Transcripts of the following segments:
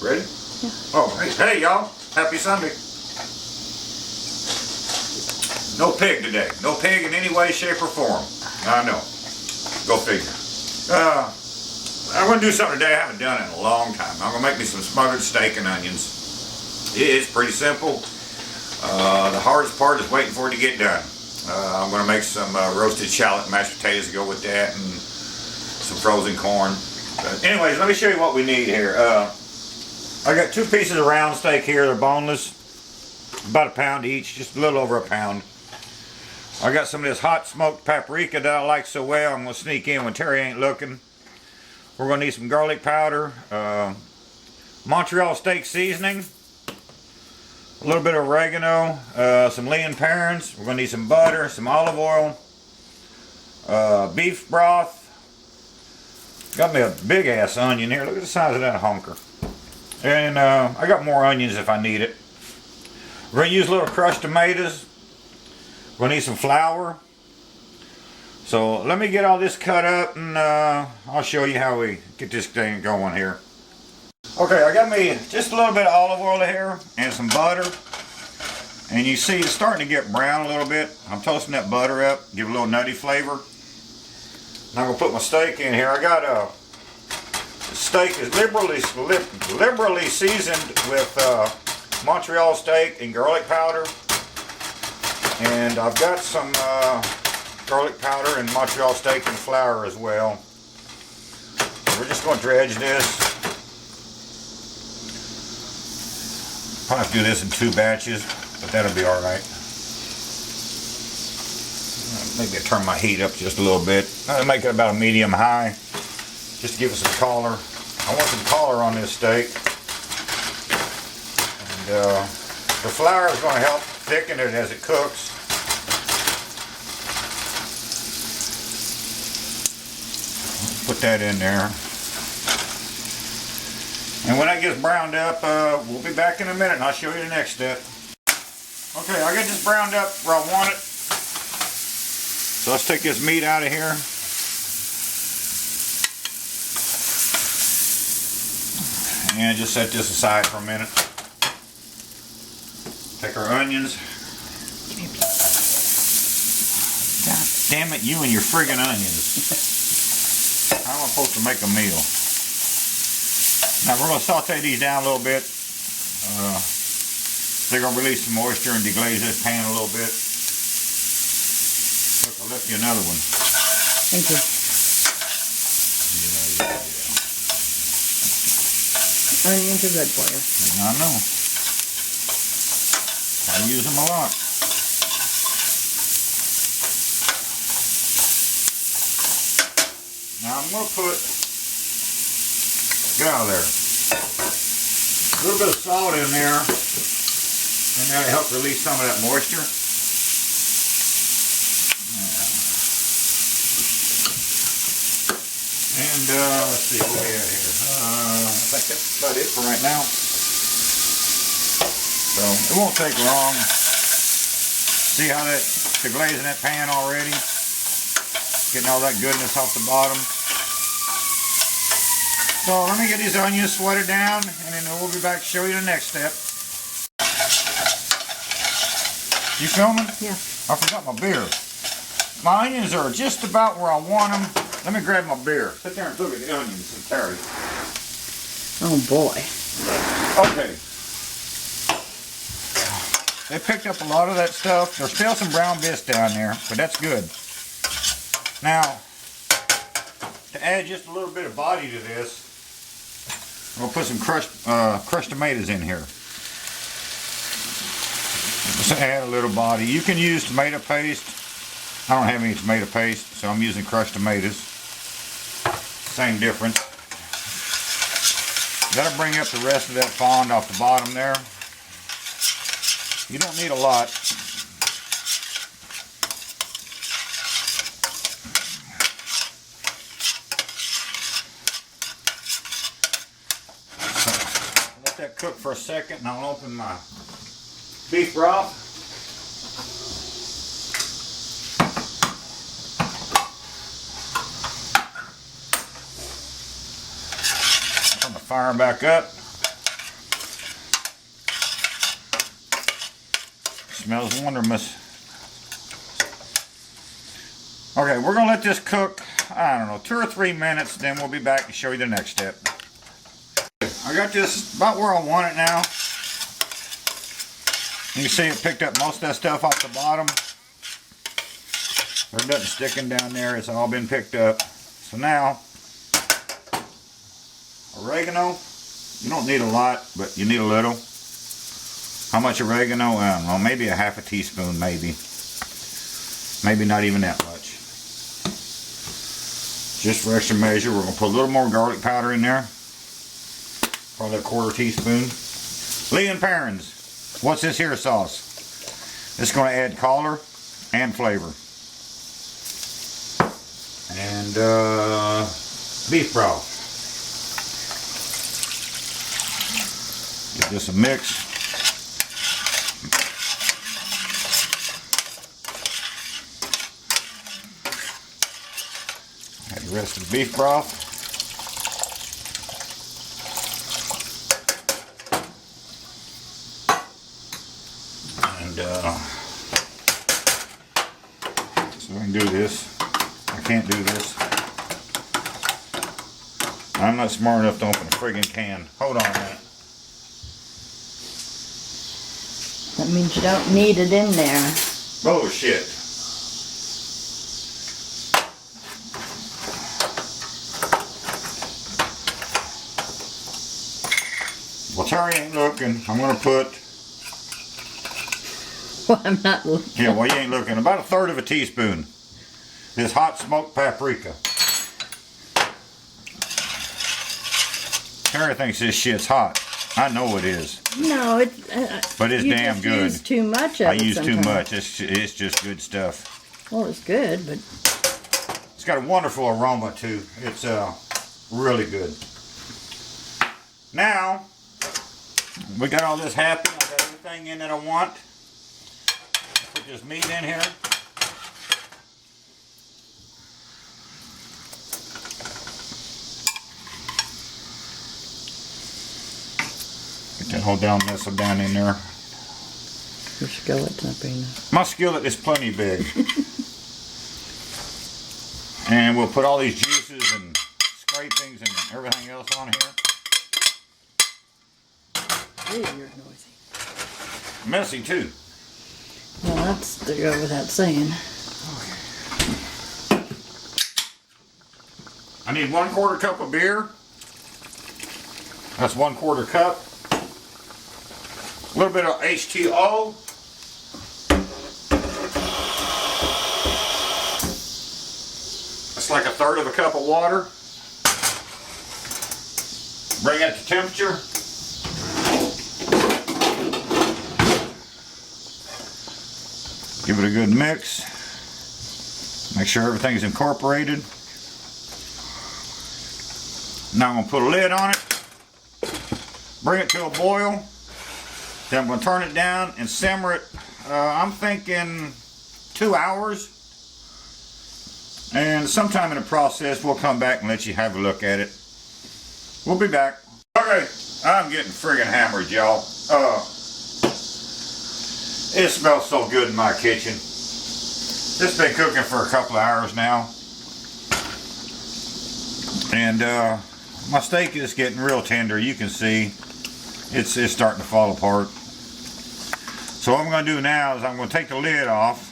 Ready? Yeah. Oh, hey y'all. Happy Sunday. No pig today. No pig in any way, shape, or form. I know. Go figure. I'm going to do something today I haven't done in a long time. I'm going to make me some smothered steak and onions. It's pretty simple. The hardest part is waiting for it to get done. I'm going to make some roasted shallot and mashed potatoes to go with that, and some frozen corn. But anyways, let me show you what we need here. I got 2 pieces of round steak here. They're boneless. About a pound each, just a little over a pound. I got some of this hot smoked paprika that I like so well. I'm going to sneak in when Terry ain't looking. We're going to need some garlic powder, Montreal steak seasoning, a little bit of oregano, some lean parents. We're going to need some butter, some olive oil, beef broth. Got me a big ass onion here. Look at the size of that honker. And I got more onions if I need it. We're going to use little crushed tomatoes. We're going to need some flour. So let me get all this cut up, and I'll show you how we get this thing going here. Okay, I got me just a little bit of olive oil here and some butter. And you see it's starting to get brown a little bit. I'm toasting that butter up, give it a little nutty flavor. Now I'm going to put my steak in here. I got a steak is liberally seasoned with Montreal steak and garlic powder. And I've got some garlic powder and Montreal steak and flour as well. We're just going to dredge this. Probably have to do this in 2 batches, but that'll be alright. Maybe I turn my heat up just a little bit. I'll make it about a medium high, just to give it some color. I want some color on this steak. And the flour is going to help thicken it as it cooks. Put that in there. And when that gets browned up, we'll be back in a minute and I'll show you the next step. Okay, I got this browned up where I want it. So let's take this meat out of here. And just set this aside for a minute. Take our onions. God damn it, you and your friggin' onions. How am I supposed to make a meal? Now we're going to saute these down a little bit. They're going to release some moisture and deglaze this pan a little bit. Look, I'll lift you another one. Thank you. Yeah. Onions are good for you. I know. I use them a lot. Now I'm going to put, get out of there, a little bit of salt in there, and that'll help release some of that moisture. Yeah. And let's see what we have here. I think that's about it for right now. So it won't take long. See how that's deglazing that pan already? Getting all that goodness off the bottom. So let me get these onions sweated down, and then we'll be back to show you the next step. You filming? Yeah. I forgot my beer. My onions are just about where I want them. Let me grab my beer. Sit there and look at the onions and Terry. Oh boy. Okay. They picked up a lot of that stuff. There's still some brown bits down there, but that's good. Now, to add just a little bit of body to this, we'll put some crushed tomatoes in here. Just to add a little body. You can use tomato paste. I don't have any tomato paste, so I'm using crushed tomatoes. Same difference. That'll bring up the rest of that fond off the bottom there. You don't need a lot. Let that cook for a second, and I'll open my beef broth. Turn the fire back up. smells wonderful. Okay, we're gonna let this cook, I don't know, 2 or 3 minutes, then we'll be back to show you the next step. I got this about where I want it now. You can see it picked up most of that stuff off the bottom. There's nothing sticking down there, it's all been picked up. So now, oregano, you don't need a lot, but you need a little. How much oregano? I don't know, maybe a half a teaspoon, maybe. Maybe not even that much. Just for extra measure, we're going to put a little more garlic powder in there. Probably a 1/4 teaspoon. Lee and Perrins. What's this here sauce? It's going to add color and flavor. And beef broth. Give this a mix. Add the rest of the beef broth. And so we can do this. I can't do this. I'm not smart enough to open a friggin' can. Hold on a minute. That means you don't need it in there. Bullshit. Well, Terry ain't looking. I'm gonna put. Well, I'm not looking. Yeah, well, you ain't looking. About 1/3 of a teaspoon. This hot smoked paprika. Terry thinks this shit's hot. I know it is. No, it's. But it's damn good. You use too much of it. I use too sometimes. much. It's just good stuff. Well, it's good, but It's got a wonderful aroma too. It's really good. Now we got all this happy. I got everything in that I want. Put this meat in here. Get that whole down mess down in there. your skillet's not big enough. My skillet is plenty big. And we'll put all these juices and scrapings and everything else on here. Hey, you're noisy. Messy too. Well, that's to go without saying. I need 1/4 cup of beer. That's 1/4 cup. A little bit of H2O. That's like 1/3 of a cup of water. Bring it to temperature. Give it a good mix. Make sure everything's incorporated. Now I'm going to put a lid on it. Bring it to a boil. Then I'm going to turn it down and simmer it. I'm thinking 2 hours. And sometime in the process we'll come back and let you have a look at it. We'll be back. Alright, I'm getting friggin' hammered, y'all. It smells so good in my kitchen. It's been cooking for a couple of hours now. And my steak is getting real tender. You can see it's starting to fall apart. So what I'm going to do now is I'm going to take the lid off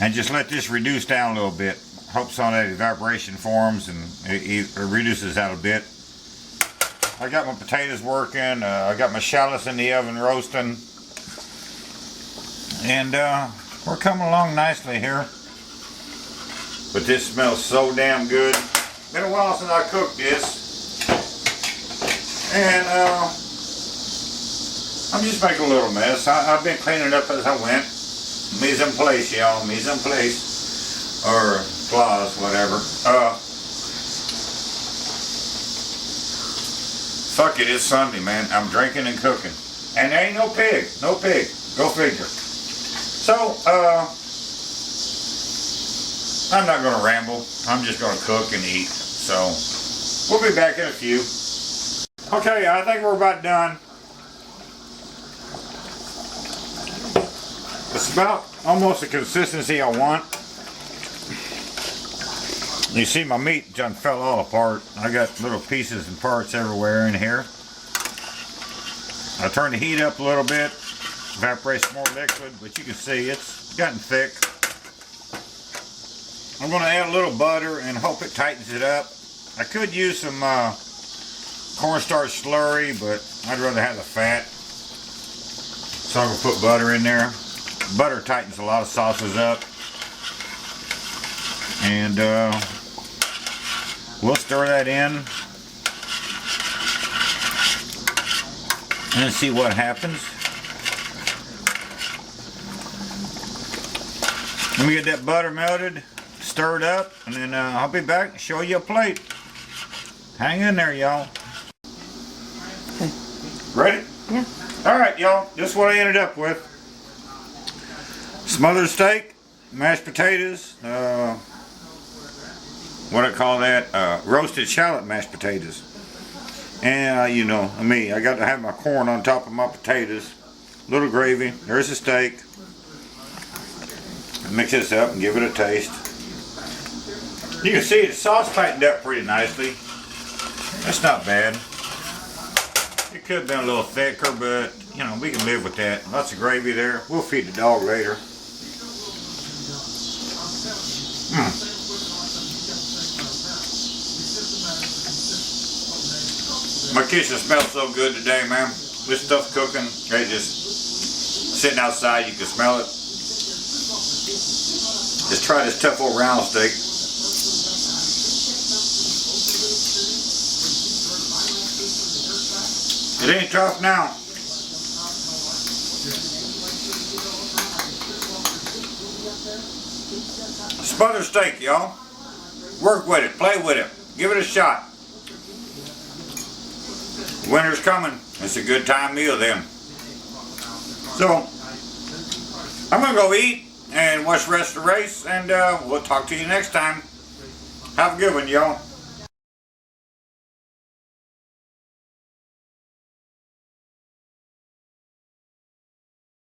and just let this reduce down a little bit. Hope some of that evaporation forms and it reduces that a bit. I got my potatoes working. I got my shallots in the oven roasting. And we're coming along nicely here. But this smells so damn good. Been a while since I cooked this. And I'm just making a little mess. I've been cleaning it up as I went. Mise en place, y'all. Mise en place. Or place, whatever. Fuck it, it's Sunday, man. I'm drinking and cooking. And there ain't no pig. No pig. Go figure. So, I'm not going to ramble. I'm just going to cook and eat. So, we'll be back in a few. Okay, I think we're about done. It's about almost the consistency I want. You see my meat done fell all apart. I got little pieces and parts everywhere in here. I turned the heat up a little bit, evaporate some more liquid, but you can see it's gotten thick. I'm going to add a little butter and hope it tightens it up. I could use some cornstarch slurry, but I'd rather have the fat. So I'm going to put butter in there. Butter tightens a lot of sauces up. And we'll stir that in and see what happens. Let me get that butter melted, stirred up, and then I'll be back and show you a plate. Hang in there, y'all. Okay. Ready? Yeah. Alright, y'all. This is what I ended up with. Smothered steak, mashed potatoes, what I call that, roasted shallot mashed potatoes. And you know me, I got to have my corn on top of my potatoes. Little gravy. There's the steak. Mix this up and give it a taste. You can see the sauce tightened up pretty nicely. That's not bad. It could have been a little thicker, but you know, we can live with that. Lots of gravy there. We'll feed the dog later. My kitchen smells so good today, man. This stuff's cooking. It's just sitting outside, you can smell it. Just try this tough old round steak. It ain't tough now. Smothered steak, y'all. Work with it, play with it, give it a shot. Winter's coming. It's a good time meal then. So, I'm gonna go eat and watch the rest of the race, and we'll talk to you next time. Have a good one, y'all.